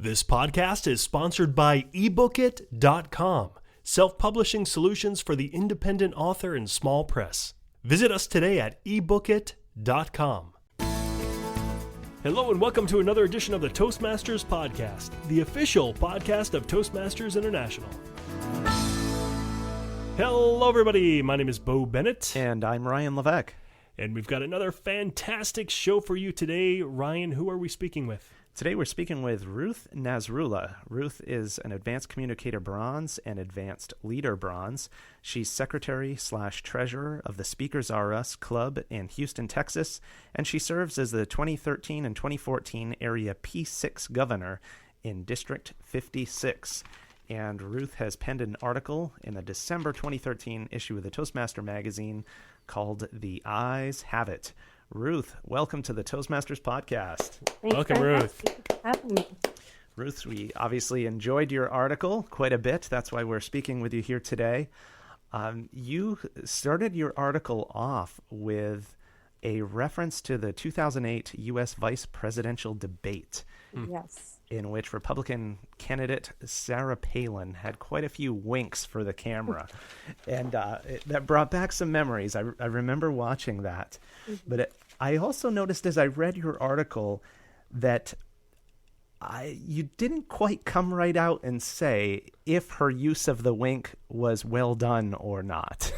This podcast is sponsored by ebookit.com, self-publishing solutions for the independent author and small press. Visit us today at ebookit.com. Hello and welcome to another edition of the Toastmasters podcast, the official podcast of Toastmasters International. Hello everybody, my name is Bo Bennett. And I'm Ryan Levesque. And we've got another fantastic show for you today. Ryan, who are we speaking with? Today we're speaking with Ruth Nasrullah. Ruth is an Advanced Communicator Bronze and Advanced Leader Bronze. She's Secretary/Treasurer of the Speakers R Us Club in Houston, Texas, and she serves as the 2013 and 2014 Area P6 Governor in District 56. And Ruth has penned an article in the December 2013 issue of the Toastmaster magazine called The Ayes Have It. Ruth, welcome to the Toastmasters podcast. Welcome, Ruth. Having me. Ruth, we obviously enjoyed your article quite a bit. That's why we're speaking with you here today. You started your article off with a reference to the 2008 U.S. vice presidential debate. Yes. In which Republican candidate Sarah Palin had quite a few winks for the camera. And that brought back some memories. I remember watching that. But I also noticed as I read your article that you didn't quite come right out and say if her use of the wink was well done or not.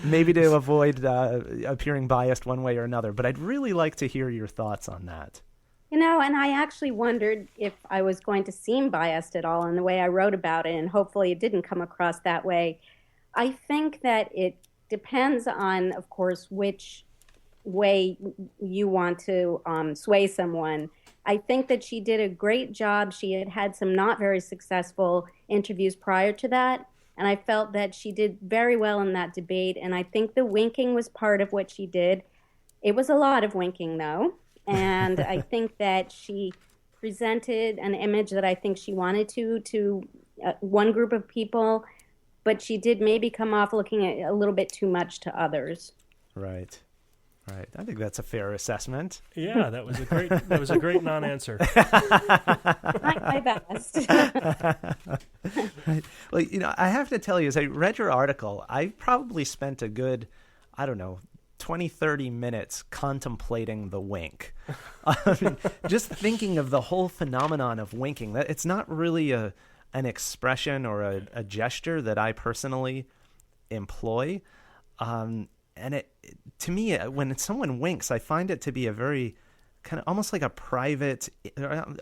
Maybe to avoid appearing biased one way or another. But I'd really like to hear your thoughts on that. You know, and I actually wondered if I was going to seem biased at all in the way I wrote about it, and hopefully it didn't come across that way. I think that it depends on, of course, which way you want to sway someone. I think that she did a great job. She had had some not very successful interviews prior to that, and I felt that she did very well in that debate, and I think the winking was part of what she did. It was a lot of winking, though. And I think that she presented an image that I think she wanted to one group of people, but she did maybe come off looking a little bit too much to others. Right. I think that's a fair assessment. Yeah, that was a great non-answer. My best. Well, you know, I have to tell you, as I read your article, I probably spent a good, 20, 30 minutes contemplating the wink. Just thinking of the whole phenomenon of winking. That it's not really an expression or a gesture that I personally employ. And to me, when someone winks, I find it to be a very kind of almost like a private,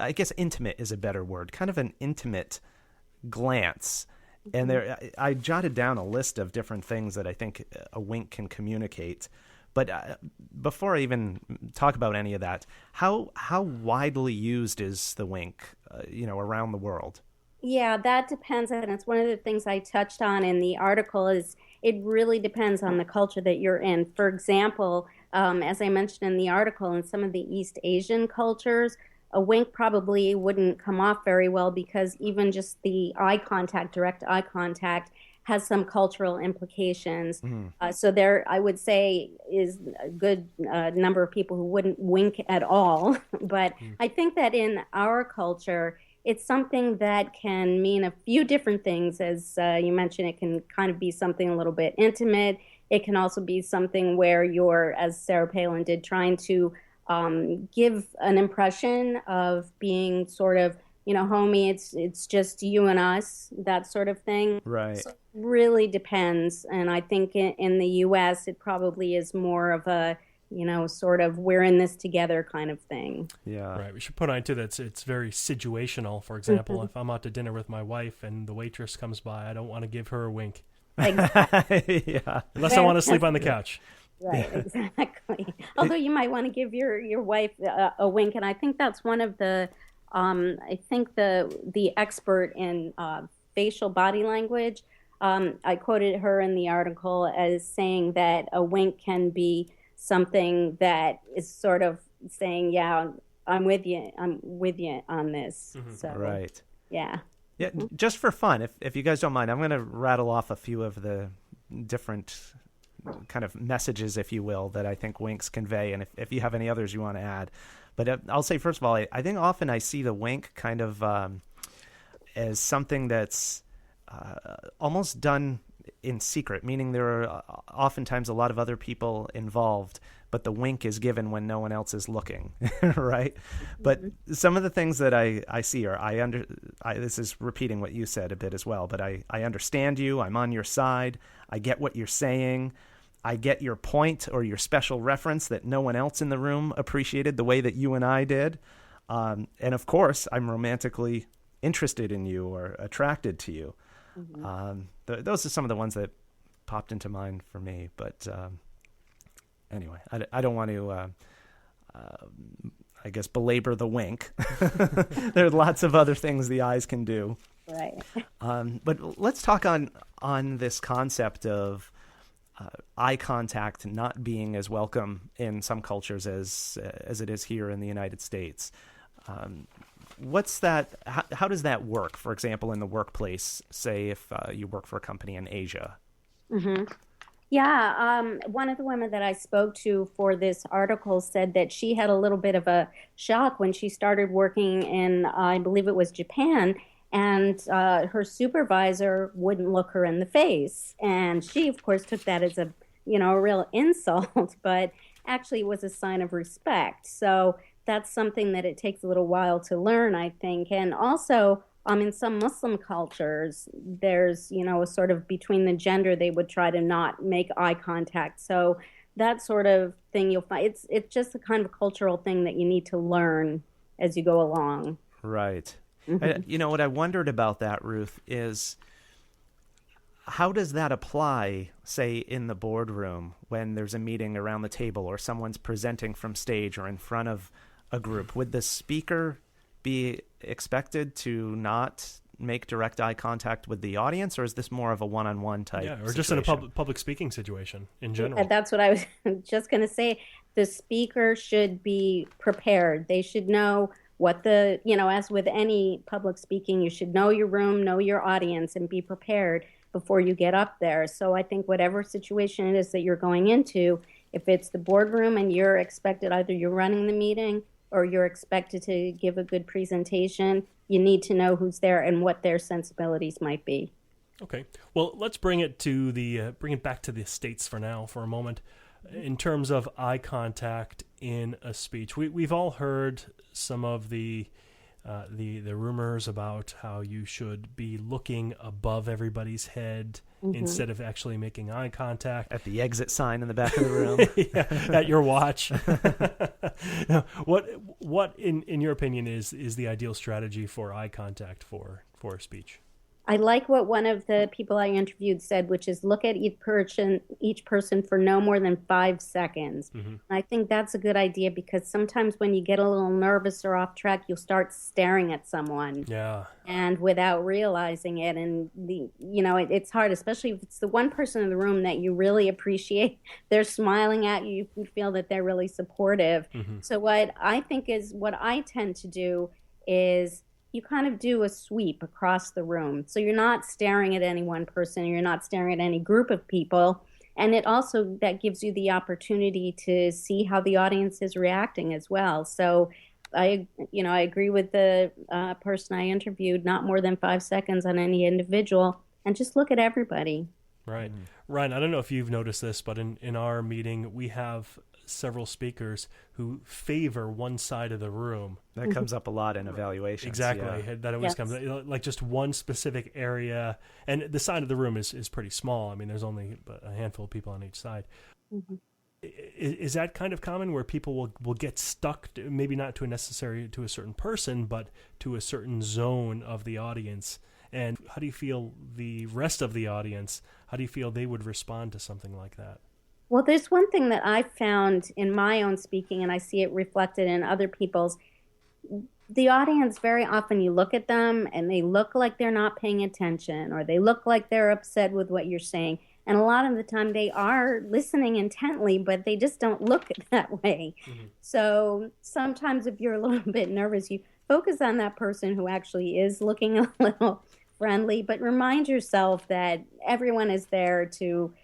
I guess intimate is a better word, kind of an intimate glance. And I jotted down a list of different things that I think a wink can communicate. But before I even talk about any of that, how widely used is the wink, around the world? Yeah, that depends. And it's one of the things I touched on in the article is it really depends on the culture that you're in. For example, as I mentioned in the article, in some of the East Asian cultures, a wink probably wouldn't come off very well because even just the direct eye contact, has some cultural implications. So there, I would say, is a good number of people who wouldn't wink at all. But I think that in our culture, it's something that can mean a few different things. As you mentioned, it can kind of be something a little bit intimate. It can also be something where you're, as Sarah Palin did, trying to give an impression of being sort of, homie, it's just you and us, that sort of thing. Right. So it really depends. And I think in the U.S., it probably is more of a, sort of we're in this together kind of thing. Yeah. Right. We should put on, too, that it's very situational. For example, if I'm out to dinner with my wife and the waitress comes by, I don't want to give her a wink. Exactly. Yeah. Unless I want to sleep on the couch. Right, exactly. Although you might want to give your wife a wink. And I think that's one of the I think the expert in facial body language, I quoted her in the article as saying that a wink can be something that is sort of saying, yeah, I'm with you on this. So, right. Yeah. Yeah, just for fun, if you guys don't mind, I'm going to rattle off a few of the different kind of messages, if you will, that I think winks convey, and if you have any others you want to add. But I'll say, first of all, I think often I see the wink kind of as something that's almost done in secret, meaning there are oftentimes a lot of other people involved, but the wink is given when no one else is looking, right? But some of the things that I see are, this is repeating what you said a bit as well, but I understand you, I'm on your side, I get what you're saying, I get your point or your special reference that no one else in the room appreciated the way that you and I did. And of course, I'm romantically interested in you or attracted to you. Those are some of the ones that popped into mind for me. But anyway, I don't want to, I guess, belabor the wink. There are lots of other things the eyes can do. Right. But let's talk on this concept of eye contact not being as welcome in some cultures as it is here in the United States. What's that? How does that work? For example, in the workplace, say if you work for a company in Asia. Mm-hmm. Yeah, one of the women that I spoke to for this article said that she had a little bit of a shock when she started working in, I believe it was Japan, and her supervisor wouldn't look her in the face. And she, of course, took that as a real insult, but actually it was a sign of respect. So that's something that it takes a little while to learn, I think. And also, in some Muslim cultures, there's, a sort of between the gender, they would try to not make eye contact. So that sort of thing you'll find, it's just a kind of cultural thing that you need to learn as you go along. Right. Mm-hmm. What I wondered about that, Ruth, is how does that apply, say, in the boardroom when there's a meeting around the table or someone's presenting from stage or in front of a group? Would the speaker be expected to not make direct eye contact with the audience, or is this more of a one-on-one type or situation? just in a public speaking situation in general? Yeah, that's what I was just going to say. The speaker should be prepared. They should know what as with any public speaking, you should know your room, know your audience, and be prepared before you get up there. So I think whatever situation it is that you're going into, if it's the boardroom and you're expected, either you're running the meeting or you're expected to give a good presentation, you need to know who's there and what their sensibilities might be. Okay. Well, let's bring it back to the States for now, for a moment. In terms of eye contact in a speech, we've all heard some of the rumors about how you should be looking above everybody's head instead of actually making eye contact. At the exit sign in the back of the room. Yeah, at your watch. What in your opinion is the ideal strategy for eye contact for a speech? I like what one of the people I interviewed said, which is look at each person for no more than 5 seconds. Mm-hmm. And I think that's a good idea because sometimes when you get a little nervous or off track, you'll start staring at someone. Yeah. And without realizing it, and it's hard, especially if it's the one person in the room that you really appreciate. They're smiling at you. You feel that they're really supportive. Mm-hmm. So what I tend to do is you kind of do a sweep across the room. So you're not staring at any one person, you're not staring at any group of people. And it also, that gives you the opportunity to see how the audience is reacting as well. So I agree with the person I interviewed, not more than 5 seconds on any individual, and just look at everybody. Right. Ryan, I don't know if you've noticed this, but in our meeting, we have several speakers who favor one side of the room. That comes up a lot in evaluations. Exactly. Yeah. That always comes like just one specific area. And the side of the room is pretty small. I mean, there's only a handful of people on each side. Mm-hmm. Is that kind of common where people will get stuck, maybe not to a certain person, but to a certain zone of the audience? And how do you feel the rest of the audience, how do you feel they would respond to something like that? Well, there's one thing that I found in my own speaking, and I see it reflected in other people's. The audience, very often you look at them and they look like they're not paying attention, or they look like they're upset with what you're saying. And a lot of the time they are listening intently, but they just don't look that way. Mm-hmm. So sometimes if you're a little bit nervous, you focus on that person who actually is looking a little friendly, but remind yourself that everyone is there to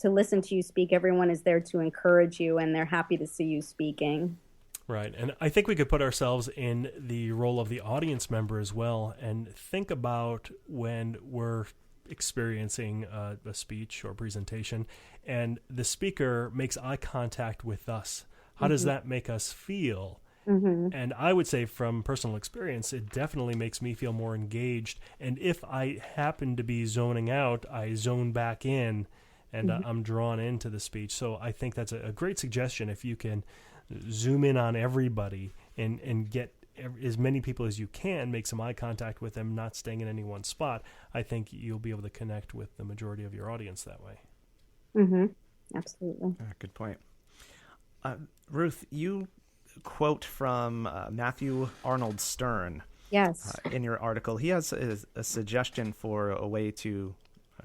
listen to you speak. Everyone is there to encourage you, and they're happy to see you speaking. Right. And I think we could put ourselves in the role of the audience member as well and think about when we're experiencing a speech or presentation and the speaker makes eye contact with us. How does that make us feel? And I would say from personal experience, it definitely makes me feel more engaged. And if I happen to be zoning out, I zone back in and I'm drawn into the speech. So I think that's a great suggestion. If you can zoom in on everybody and get as many people as you can, make some eye contact with them, not staying in any one spot, I think you'll be able to connect with the majority of your audience that way. Absolutely. Good point. Ruth, you quote from Matthew Arnold Stern. Yes. In your article. He has a suggestion for a way to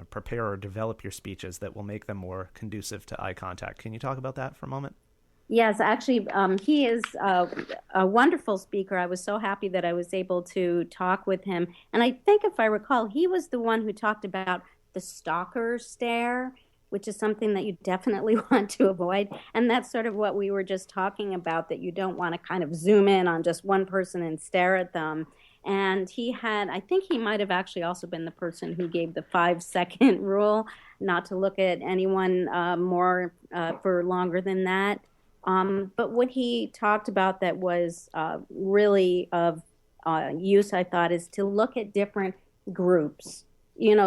prepare or develop your speeches that will make them more conducive to eye contact. Can you talk about that for a moment? Yes, actually, he is a wonderful speaker. I was so happy that I was able to talk with him. And I think if I recall, he was the one who talked about the stalker stare, which is something that you definitely want to avoid. And that's sort of what we were just talking about, that you don't want to kind of zoom in on just one person and stare at them. And he had, I think he might have actually also been the person who gave the 5-second rule, not to look at anyone more for longer than that. But what he talked about that was really of use, I thought, is to look at different groups,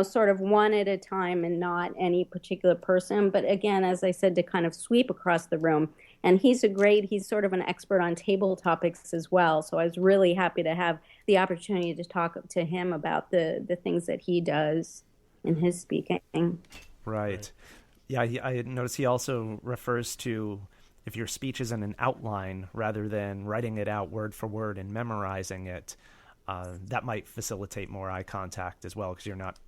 sort of one at a time and not any particular person. But again, as I said, to kind of sweep across the room. And he's sort of an expert on table topics as well. So I was really happy to have the opportunity to talk to him about the things that he does in his speaking. Right. Yeah, I noticed he also refers to if your speech is in an outline rather than writing it out word for word and memorizing it, that might facilitate more eye contact as well, because you're not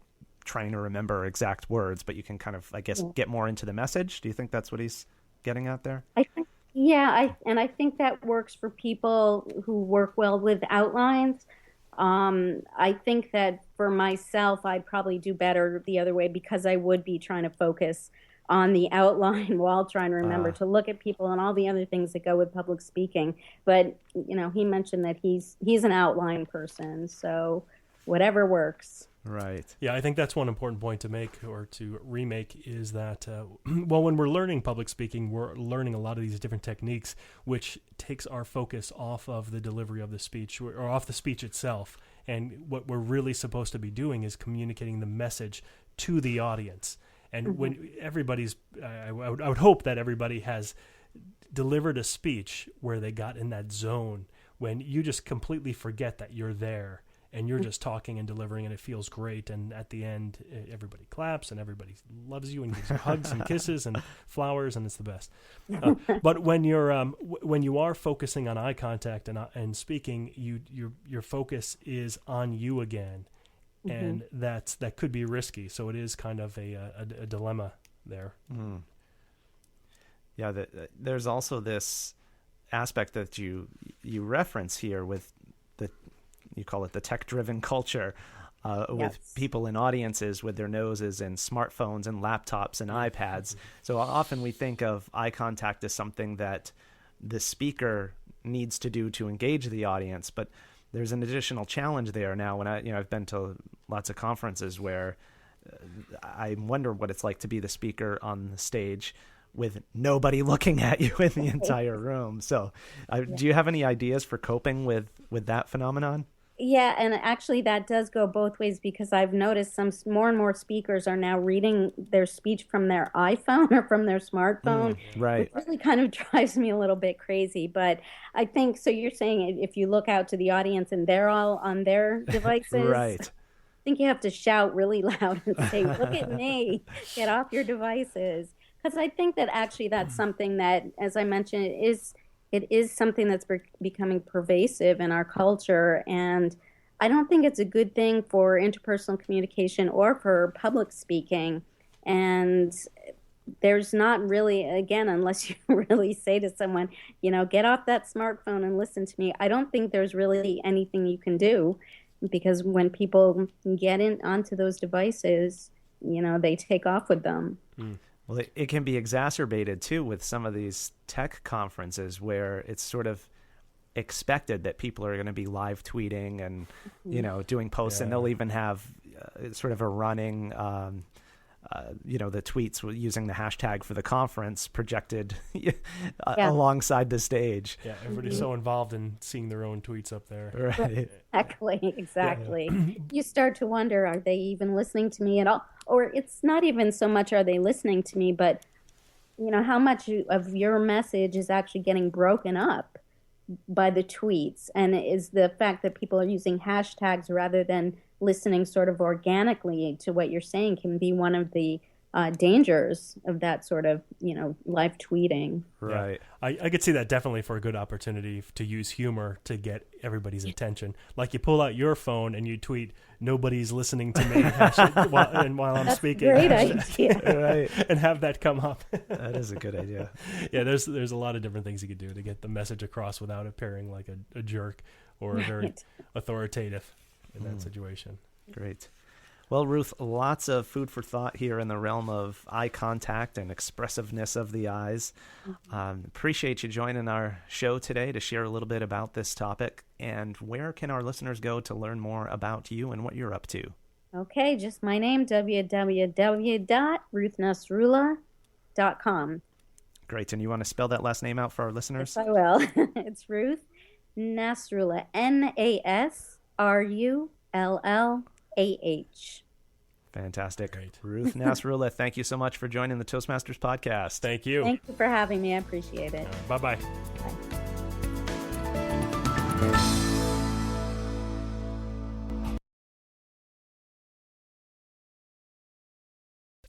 trying to remember exact words, but you can kind of, I guess, get more into the message. Do you think that's what he's getting at there? I think that works for people who work well with outlines. I think that for myself, I'd probably do better the other way, because I would be trying to focus on the outline while trying to remember to look at people and all the other things that go with public speaking. But, he mentioned that he's an outline person, so whatever works. Right. Yeah, I think that's one important point to make or to remake is that, when we're learning public speaking, we're learning a lot of these different techniques, which takes our focus off of the delivery of the speech or off the speech itself. And what we're really supposed to be doing is communicating the message to the audience. And when everybody's, I would hope that everybody has delivered a speech where they got in that zone when you just completely forget that you're there and you're just talking and delivering and it feels great. And at the end, everybody claps and everybody loves you and gives you hugs and kisses and flowers, and it's the best. But when you are focusing on eye contact and speaking, your focus is on you again. And that could be risky. So it is kind of a dilemma there. Yeah, there's also this aspect that you reference here with you call it the tech-driven culture, with people in audiences with their noses in smartphones and laptops and iPads. So often we think of eye contact as something that the speaker needs to do to engage the audience, but there's an additional challenge there now. When I've been to lots of conferences where I wonder what it's like to be the speaker on the stage with nobody looking at you in the entire room. So do you have any ideas for coping with that phenomenon? Yeah, and actually that does go both ways, because I've noticed more and more speakers are now reading their speech from their iPhone or from their smartphone, right. which really kind of drives me a little bit crazy. But I think, so you're saying if you look out to the audience and they're all on their devices, right. I think you have to shout really loud and say, look at me, get off your devices. Because I think that actually that's something that, as I mentioned, it is something that's becoming pervasive in our culture, and I don't think it's a good thing for interpersonal communication or for public speaking. And there's not really, again, unless you really say to someone, get off that smartphone and listen to me, I don't think there's really anything you can do, because when people get onto those devices, they take off with them. Well, it can be exacerbated, too, with some of these tech conferences where it's sort of expected that people are going to be live tweeting and, doing posts, and they'll even have sort of a running, the tweets using the hashtag for the conference projected alongside the stage. Yeah, everybody's so involved in seeing their own tweets up there. Right. Exactly. You start to wonder, are they even listening to me at all? Or it's not even so much are they listening to me, but how much of your message is actually getting broken up by the tweets, and is the fact that people are using hashtags rather than listening sort of organically to what you're saying can be one of the dangers of that sort of, live tweeting. Right. Yeah. I could see that definitely for a good opportunity to use humor to get everybody's attention. Like you pull out your phone and you tweet, "Nobody's listening to me," while I'm speaking. Great idea. Right. And have that come up. That is a good idea. Yeah, there's a lot of different things you could do to get the message across without appearing like a jerk or very authoritative in that situation. Great. Well, Ruth, lots of food for thought here in the realm of eye contact and expressiveness of the eyes. Appreciate you joining our show today to share a little bit about this topic. And where can our listeners go to learn more about you and what you're up to? Okay, just my name, www.ruthnasrullah.com. Great. And you want to spell that last name out for our listeners? Yes, I will. It's Ruth Nasrullah, Nasrullah. Fantastic. Great. Ruth Nasrullah, thank you so much for joining the Toastmasters podcast. Thank you. Thank you for having me. I appreciate it. Bye-bye. Bye.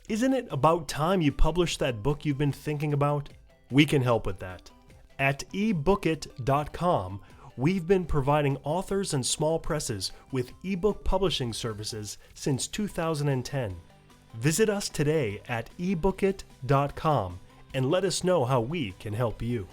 Isn't it about time you published that book you've been thinking about? We can help with that. At ebookit.com, we've been providing authors and small presses with ebook publishing services since 2010. Visit us today at ebookit.com and let us know how we can help you.